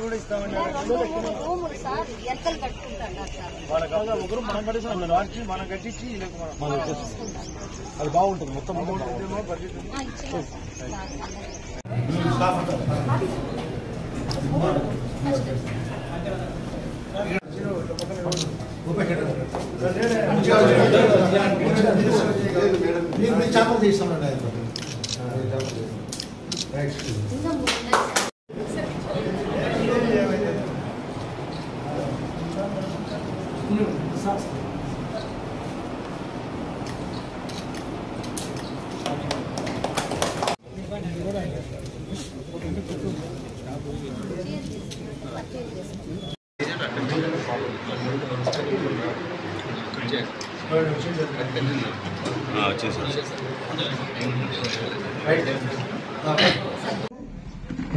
కూడా ఇస్తామండి ఒకరు మనం కట్టిస్తాం మనం కట్టించి అది బాగుంటుంది మొత్తం చేపలు తీస్తామండి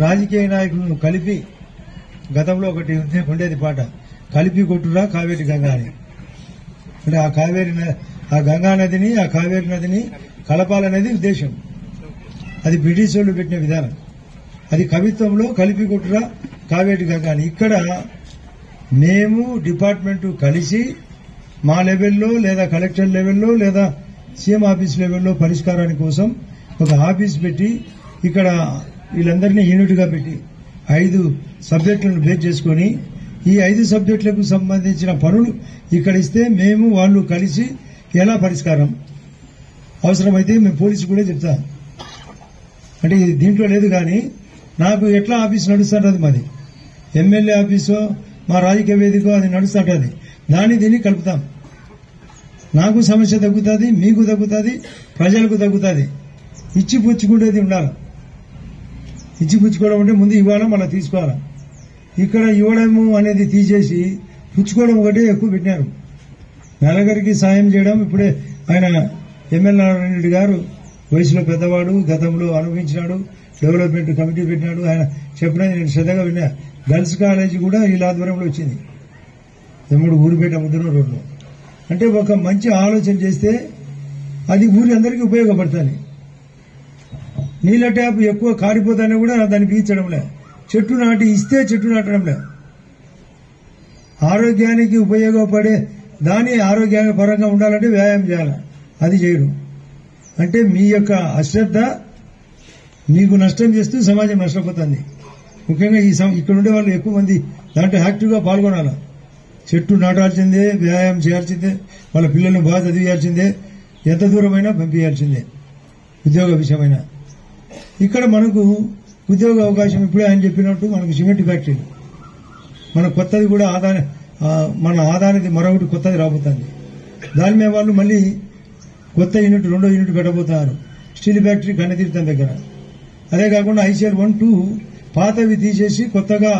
రాజకీయ నాయకులను కలిపి గతంలో ఒకటి ఉండేది పాట కలిపి కొట్టురా కావేరి గంగా అని. అంటే ఆ గంగా నదిని ఆ కావేరి నదిని కలపాలనేది ఉద్దేశం. అది బ్రిటిష్ వాళ్ళు పెట్టిన విధానం. అది కవిత్వంలో కలిపి కొట్టురా కావేరి గంగా అని. ఇక్కడ మేము డిపార్ట్మెంట్ కలిసి మా లెవెల్లో లేదా కలెక్టర్ లెవెల్లో లేదా సీఎం ఆఫీస్ లెవెల్లో పరిష్కారాని కోసం ఒక ఆఫీస్ పెట్టి ఇక్కడ వీళ్ళందరినీ యూనిట్ గా పెట్టి 5 సబ్జెక్టులను బేస్ చేసుకుని ఈ 5 సబ్జెక్టులకు సంబంధించిన పనులు ఇక్కడ ఇస్తే మేము వాళ్ళు కలిసి ఎలా పరిష్కారం అవసరమైతే మేము పోలీసు కూడా చెప్తాం. అంటే దీంట్లో లేదు కానీ నాకు ఎట్లా ఆఫీస్ నడుస్తుంటది, మాది ఎమ్మెల్యే ఆఫీసో మా రాజకీయ వేదికో అది నడుస్తుంటది. దీన్ని కలుపుతాం. నాకు సమస్య తగ్గుతుంది, మీకు తగ్గుతుంది, ప్రజలకు తగ్గుతుంది. ఇచ్చి పుచ్చుకునేది ఉండాలి. ఇచ్చి పుచ్చుకోవడం అంటే ముందు ఇవ్వాలా మళ్ళీ తీసుకోవాలా. ఇక్కడ ఇవ్వడము అనేది తీసేసి పుచ్చుకోవడం ఒకటే ఎక్కువ పెట్టినారు. నలుగురికి సాయం చేయడం. ఇప్పుడే ఆయన ఎమ్మెల్యే నారాయణ రెడ్డి గారు వయసులో పెద్దవాడు, గతంలో అనుభవించినాడు, డెవలప్మెంట్ కమిటీ పెట్టినాడు. ఆయన చెప్పినది నేను శ్రద్ధగా విన్నా. గర్ల్స్ కాలేజీ కూడా వీళ్ళ ఆధ్వర్యంలో వచ్చింది, తమ్ముడు ఊరిపేట ముద్ర రోడ్లో. అంటే ఒక మంచి ఆలోచన చేస్తే అది ఊరి అందరికీ ఉపయోగపడుతుంది. నీళ్ళ ట్యాప్ ఎక్కువ కారిపోతానే కూడా దాన్ని పీల్చడంలే. చెట్టు నాటి ఇస్తే చెట్టు నాటడంలే. ఆరోగ్యానికి ఉపయోగపడే దాని ఆరోగ్య పరంగా ఉండాలంటే వ్యాయామం చేయాలి, అది చేయడం. అంటే మీ యొక్క అశ్రద్ధ మీకు నష్టం చేస్తూ సమాజం నష్టపోతుంది. ముఖ్యంగా ఇక్కడ ఉండే వాళ్ళు ఎక్కువ మంది దాంట్లో యాక్టివ్గా పాల్గొనాలి. చెట్టు నాటాల్సిందే, వ్యాయామం చేయాల్సిందే, వాళ్ళ పిల్లలను బాగా చదివించాల్సిందే, ఎంత దూరమైనా పంపించాల్సిందే, ఉద్యోగ విషయమైనా. ఇక్కడ మనకు ఉద్యోగ అవకాశం ఇప్పుడే ఆయన చెప్పినట్టు మనకు సిమెంట్ ఫ్యాక్టరీలు, మన కొత్తది కూడా మన ఆదాయానికి మరొకటి కొత్తది రాబోతుంది. దాని మీద వాళ్ళు మళ్ళీ కొత్త యూనిట్ 2వ యూనిట్ పెట్టబోతున్నారు స్టీల్ ఫ్యాక్టరీ కన్నతీర్థం దగ్గర. అదే కాకుండా ICL 1, 2 పాతవి తీసేసి కొత్తగా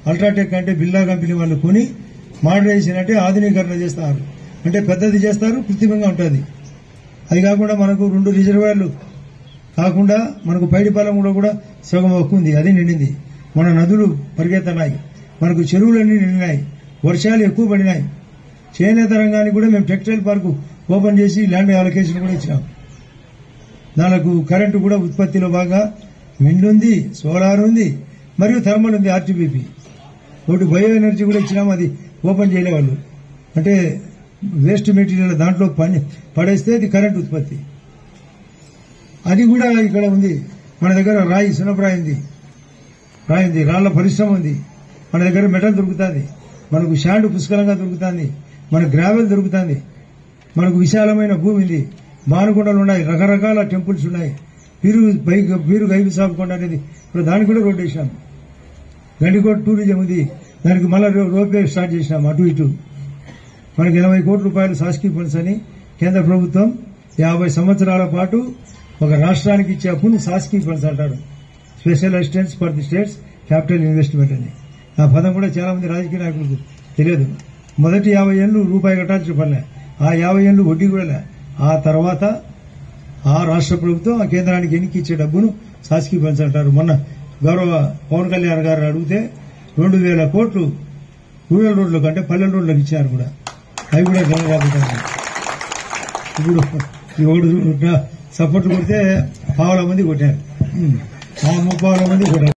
అల్ట్రాటెక్ అంటే బిర్లా కంపెనీ వాళ్ళు కొని మోడరైజేషన్ అంటే ఆధునీకరణ చేస్తారు. అంటే పెద్దది చేస్తారు, కృత్రిమంగా ఉంటుంది. అది కాకుండా మనకు 2 రిజర్వాయర్లు కాకుండా మనకు పైడిపాలెం కూడా సగం హక్కు ఉంది, అది నిండింది. మన నదులు పరిగెత్తనాయి, మనకు చెరువులన్నీ నిండినాయి, వర్షాలు ఎక్కువ పడినాయి. చేనేత రంగానికి కూడా మేము టెక్స్టైల్ పార్కు ఓపెన్ చేసి ల్యాండ్ అలొకేషన్ కూడా ఇచ్చినాం. దానికి కరెంటు కూడా ఉత్పత్తిలో బాగా విండ్ ఉంది, సోలార్ ఉంది, మరియు థర్మల్ ఉంది, RTBP. ఒకటి బయో ఎనర్జీ కూడా ఇచ్చినాం, అది ఓపెన్ చేయలే వాళ్ళు. అంటే వేస్ట్ మెటీరియల్ దాంట్లో పడేస్తే అది కరెంట్ ఉత్పత్తి, అది కూడా ఇక్కడ ఉంది. మన దగ్గర రాయి సున్నప్రాయి ఉంది, రాళ్ల పరిశ్రమ ఉంది. మన దగ్గర మెటల్ దొరుకుతుంది, మనకు శాండ్ పుష్కలంగా దొరుకుతుంది, మనకు గ్రావెల్ దొరుకుతుంది, మనకు విశాలమైన భూమి ఉంది, మానుకొండలు ఉన్నాయి, రకరకాల టెంపుల్స్ ఉన్నాయి. పీరు గైబు సాబ్ కొండ అనేది ఇప్పుడు దానికి కూడా రోడ్డు వేసినాం. గండికోట టూరిజం ఉంది, దానికి మళ్ళీ రోప్వే స్టార్ట్ చేసినాం. అటు ఇటు మనకి 80 కోట్ల రూపాయలు శాసకీయ ఫండ్స్ అని కేంద్ర ప్రభుత్వం 50 సంవత్సరాల పాటు ఒక రాష్ట్రానికి ఇచ్చే అప్పును శాసకీయ ఫండ్స్ అంటారు. Special assistance for the states capital investment అని. ఆ పదం కూడా చాలా మంది రాజకీయ నాయకులకు తెలియదు. మొదటి 50 ఏళ్లు రూపాయి కట్టాల్సిన పనిలే, ఆ 50 ఏళ్లు వడ్డీ కూడా లే. ఆ తర్వాత ఆ రాష్ట్ర ప్రభుత్వం ఆ కేంద్రానికి ఎన్నిక ఇచ్చే డబ్బును శాసకీయ ఫండ్స్ అంటారు. మొన్న గౌరవ పవన్ కళ్యాణ్ గారు అడిగితే 2000 కోట్లు రూరల్ రోడ్లకు అంటే పల్లెల రోడ్లకు ఇచ్చారు కూడా, అవి కూడా జనరాబోతాయి. ఇప్పుడు ఒకడు సపోర్ట్ కొడితే 1,000 మంది కొట్టారు, 3,000 మంది కొట్టారు.